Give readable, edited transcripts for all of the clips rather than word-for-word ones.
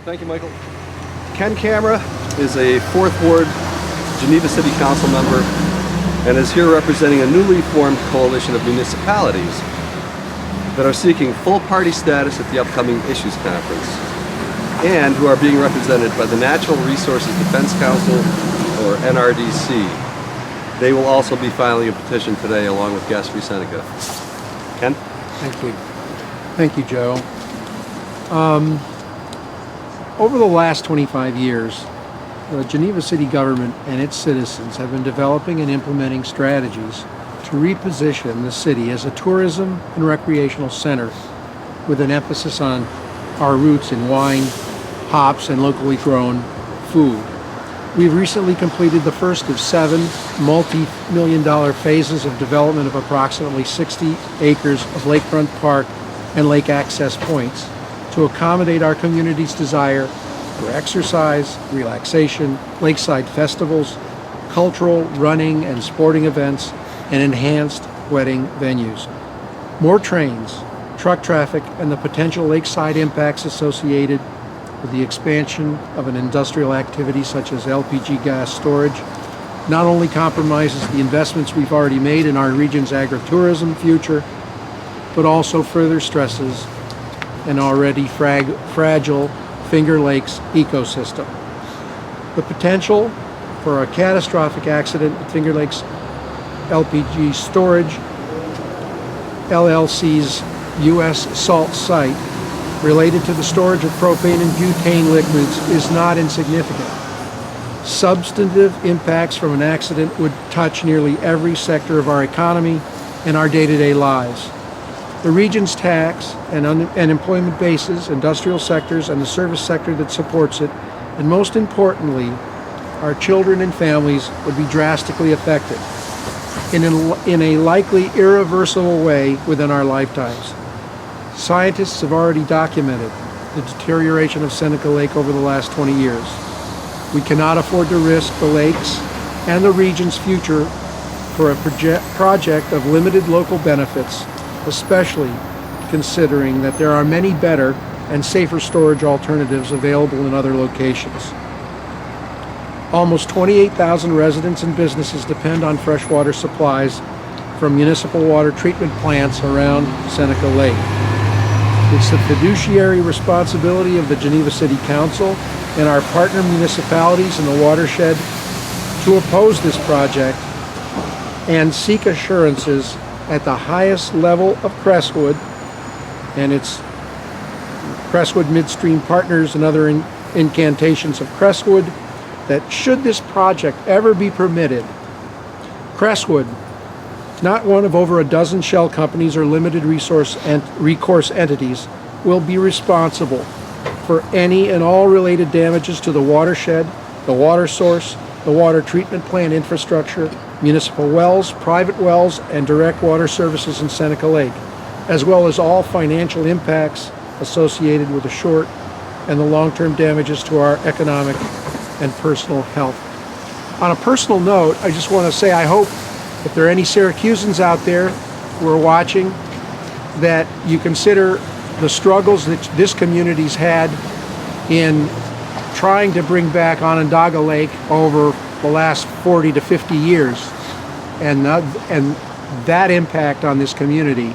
Thank you, Michael. Ken Camera is a 4th Ward Geneva City Council member and is here representing a newly formed coalition of municipalities that are seeking full party status at the upcoming Issues Conference and who are being represented by the Natural Resources Defense Council, or NRDC. They will also be filing a petition today along with guests from Seneca. Ken? Thank you. Thank you, Joe. Over the last 25 years, the Geneva City government and its citizens have been developing and implementing strategies to reposition the city as a tourism and recreational center with an emphasis on our roots in wine, hops, and locally grown food. We've recently completed the first of 7 multi-million-dollar phases of development of approximately 60 acres of lakefront park and lake access points to accommodate our community's desire for exercise, relaxation, lakeside festivals, cultural, running, and sporting events, and enhanced wedding venues. More trains, truck traffic, and the potential lakeside impacts associated with the expansion of an industrial activity such as LPG gas storage not only compromises the investments we've already made in our region's agritourism future, but also further stresses an already fragile Finger Lakes ecosystem. The potential for a catastrophic accident at Finger Lakes LPG Storage LLC's U.S. salt site related to the storage of propane and butane liquids is not insignificant. Substantive impacts from an accident would touch nearly every sector of our economy and our day-to-day lives. The region's tax and employment bases, industrial sectors, and the service sector that supports it, and most importantly, our children and families would be drastically affected in a likely irreversible way within our lifetimes. Scientists have already documented the deterioration of Seneca Lake over the last 20 years. We cannot afford to risk the lakes and the region's future for a project of limited local benefits, especially considering that there are many better and safer storage alternatives available in other locations. Almost 28,000 residents and businesses depend on freshwater supplies from municipal water treatment plants around Seneca Lake. It's the fiduciary responsibility of the Geneva City Council and our partner municipalities in the watershed to oppose this project and seek assurances at the highest level of Crestwood and its Crestwood Midstream partners and other incantations of Crestwood that should this project ever be permitted, Crestwood, not one of over a dozen shell companies or limited recourse entities, will be responsible for any and all related damages to the watershed, the water source, the water treatment plant infrastructure, municipal wells, private wells, and direct water services in Seneca Lake, as well as all financial impacts associated with the short and the long-term damages to our economic and personal health. On a personal note, I just want to say I hope if there are any Syracusans out there who are watching, that you consider the struggles that this community's had in trying to bring back Onondaga Lake over the last 40 to 50 years, and that impact on this community.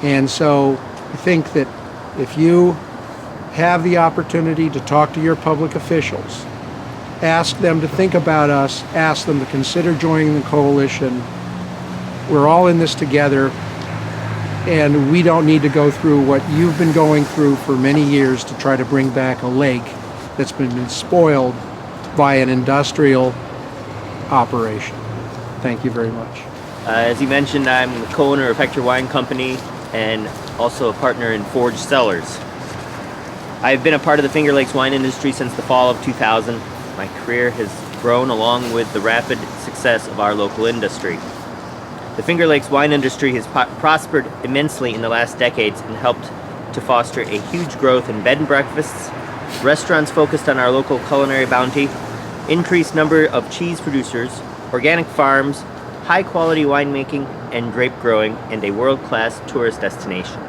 And so I think that if you have the opportunity to talk to your public officials, ask them to think about us, ask them to consider joining the coalition. We're all in this together, and we don't need to go through what you've been going through for many years to try to bring back a lake that's been spoiled by an industrial operation. Thank you very much. As you mentioned, I'm the co-owner of Hector Wine Company and also a partner in Forge Cellars. I've been a part of the Finger Lakes wine industry since the fall of 2000. My career has grown along with the rapid success of our local industry. The Finger Lakes wine industry has prospered immensely in the last decades and helped to foster a huge growth in bed and breakfasts, restaurants focused on our local culinary bounty, increased number of cheese producers, organic farms, high quality winemaking and grape growing, and a world-class tourist destination.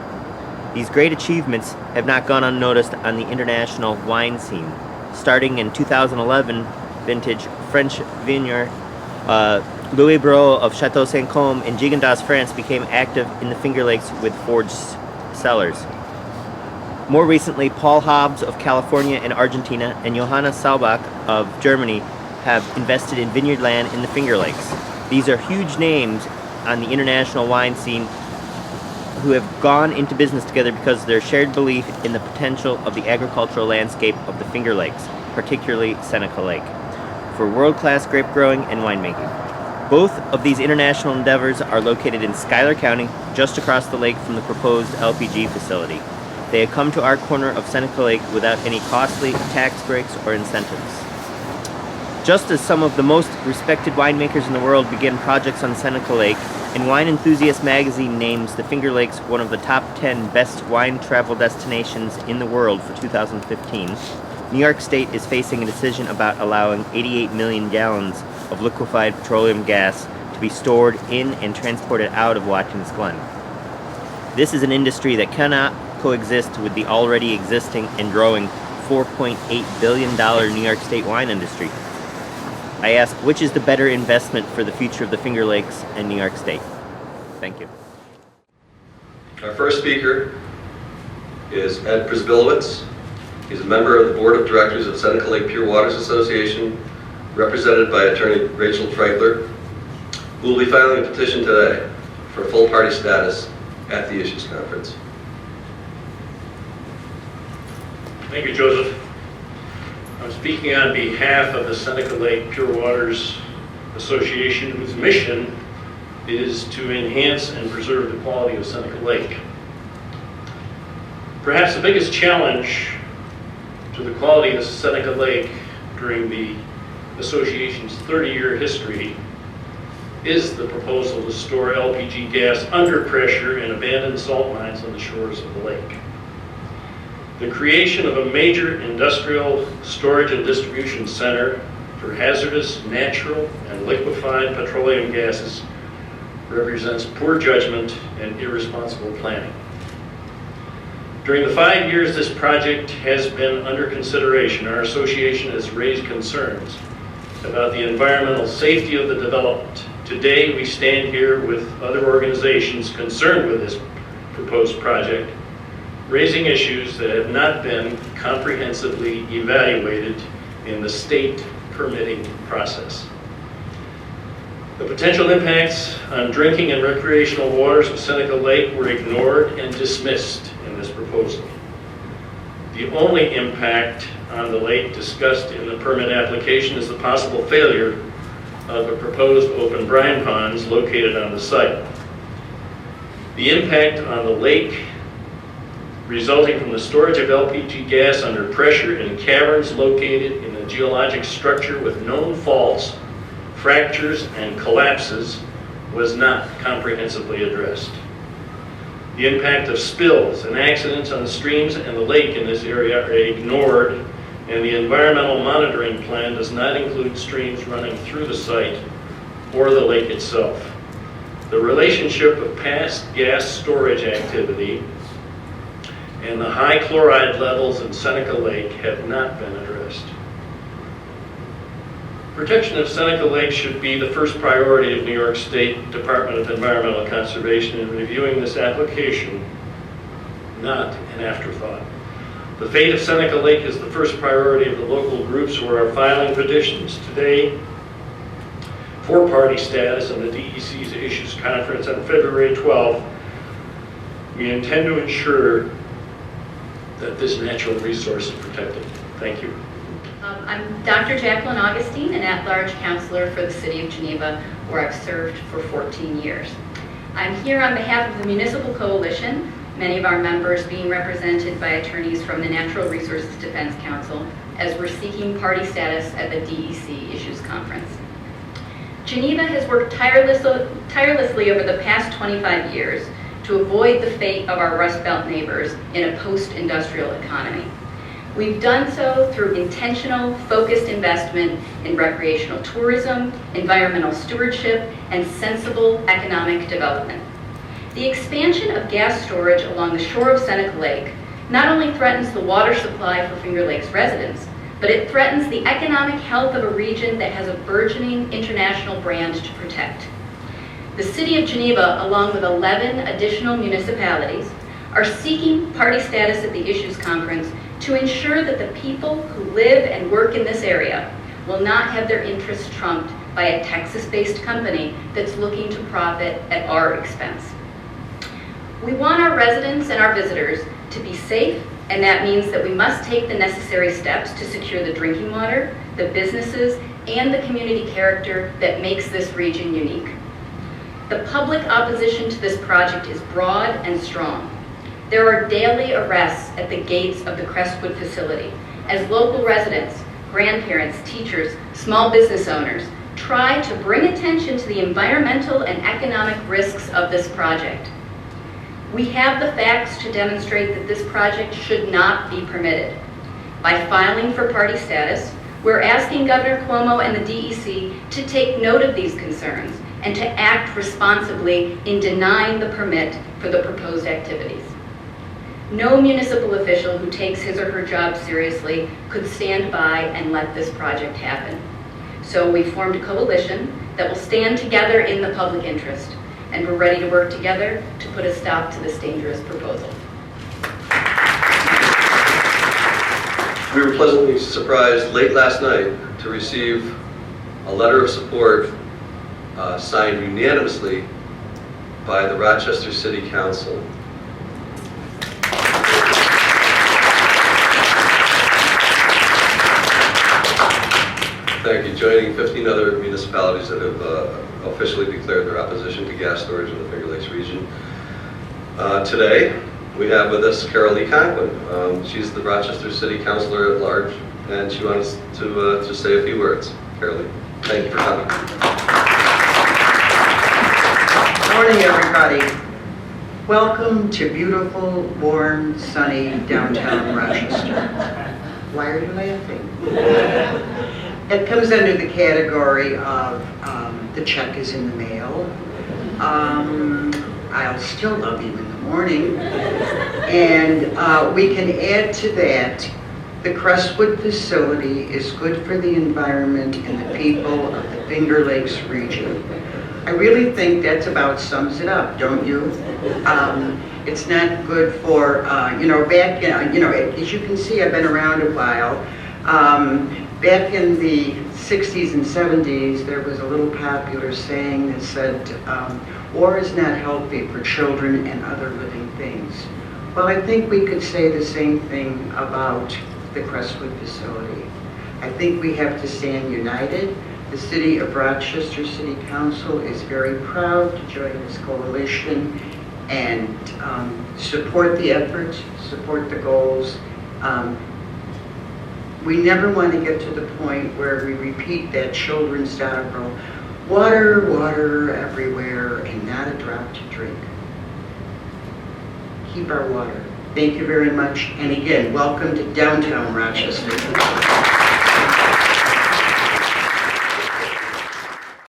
These great achievements have not gone unnoticed on the international wine scene. Starting in 2011, vintage French vineyard Louis Brault of Chateau Saint-Côme in Gigondas, France became active in the Finger Lakes with forged cellars. More recently, Paul Hobbs of California and Argentina and Johanna Saubach of Germany have invested in vineyard land in the Finger Lakes. These are huge names on the international wine scene who have gone into business together because of their shared belief in the potential of the agricultural landscape of the Finger Lakes, particularly Seneca Lake, for world-class grape growing and winemaking. Both of these international endeavors are located in Schuyler County, just across the lake from the proposed LPG facility. They have come to our corner of Seneca Lake without any costly tax breaks or incentives. Just as some of the most respected winemakers in the world begin projects on Seneca Lake, and Wine Enthusiast magazine names the Finger Lakes one of the top 10 best wine travel destinations in the world for 2015, New York State is facing a decision about allowing 88 million gallons of liquefied petroleum gas to be stored in and transported out of Watkins Glen. This is an industry that cannot coexist with the already existing and growing $4.8 billion New York State wine industry. I ask, which is the better investment for the future of the Finger Lakes and New York State? Thank you. Our first speaker is Ed Przbilowicz. He's a member of the Board of Directors of Seneca Lake Pure Waters Association, represented by attorney Rachel Treichler, who will be filing a petition today for full party status at the Issues Conference. Thank you, Joseph. I'm speaking on behalf of the Seneca Lake Pure Waters Association, whose mission is to enhance and preserve the quality of Seneca Lake. Perhaps the biggest challenge to the quality of Seneca Lake during the association's 30-year history is the proposal to store LPG gas under pressure in abandoned salt mines on the shores of the lake. The creation of a major industrial storage and distribution center for hazardous natural and liquefied petroleum gases represents poor judgment and irresponsible planning. During the 5 years this project has been under consideration, our association has raised concerns about the environmental safety of the development. Today, we stand here with other organizations concerned with this proposed project, raising issues that have not been comprehensively evaluated in the state permitting process. The potential impacts on drinking and recreational waters of Seneca Lake were ignored and dismissed in this proposal. The only impact on the lake discussed in the permit application is the possible failure of a proposed open brine ponds located on the site. The impact on the lake resulting from the storage of LPG gas under pressure in caverns located in a geologic structure with known faults, fractures, and collapses was not comprehensively addressed. The impact of spills and accidents on the streams and the lake in this area are ignored, and the environmental monitoring plan does not include streams running through the site or the lake itself. The relationship of past gas storage activity and the high chloride levels in Seneca Lake have not been addressed. Protection of Seneca Lake should be the first priority of New York State Department of Environmental Conservation in reviewing this application, not an afterthought. The fate of Seneca Lake is the first priority of the local groups who are filing petitions. Today, for party status in the DEC's Issues Conference on February 12th, we intend to ensure that this natural resource is protected. Thank you. I'm Dr. Jacqueline Augustine, an at-large counselor for the City of Geneva, where I've served for 14 years. I'm here on behalf of the Municipal Coalition, many of our members being represented by attorneys from the Natural Resources Defense Council, as we're seeking party status at the DEC Issues Conference. Geneva has worked tirelessly over the past 25 years to avoid the fate of our Rust Belt neighbors in a post-industrial economy. We've done so through intentional, focused investment in recreational tourism, environmental stewardship, and sensible economic development. The expansion of gas storage along the shore of Seneca Lake not only threatens the water supply for Finger Lakes residents, but it threatens the economic health of a region that has a burgeoning international brand to protect. The City of Geneva, along with 11 additional municipalities, are seeking party status at the Issues Conference to ensure that the people who live and work in this area will not have their interests trumped by a Texas-based company that's looking to profit at our expense. We want our residents and our visitors to be safe, and that means that we must take the necessary steps to secure the drinking water, the businesses, and the community character that makes this region unique. The public opposition to this project is broad and strong. There are daily arrests at the gates of the Crestwood facility as local residents, grandparents, teachers, small business owners try to bring attention to the environmental and economic risks of this project. We have the facts to demonstrate that this project should not be permitted. By filing for party status, we're asking Governor Cuomo and the DEC to take note of these concerns and to act responsibly in denying the permit for the proposed activities. No municipal official who takes his or her job seriously could stand by and let this project happen. So we formed a coalition that will stand together in the public interest, and we're ready to work together to put a stop to this dangerous proposal. We were pleasantly surprised late last night to receive a letter of support signed unanimously by the Rochester City Council. Thank you. Joining 15 other municipalities that have officially declared their opposition to gas storage in the Finger Lakes region. Today, we have with us Carol Lee Conklin. She's the Rochester City Councilor at Large, and she wants to just say a few words. Carol Lee, thank you for coming. Good morning, everybody. Welcome to beautiful, warm, sunny downtown Rochester. Why are you laughing? It comes under the category of the check is in the mail. I'll still love you in the morning. And we can add to that, the Crestwood facility is good for the environment and the people of the Finger Lakes region. I really think that's about sums it up, don't you? It's not good for, back, as you can see, I've been around a while. Back in the 60s and 70s, there was a little popular saying that said, war is not healthy for children and other living things. Well, I think we could say the same thing about the Crestwood facility. I think we have to stand united. The City of Rochester City Council is very proud to join this coalition and support the effort, support the goals. We never want to get to the point where we repeat that children's doggerel, water, water everywhere, and not a drop to drink. Keep our water. Thank you very much, and again, welcome to downtown Rochester.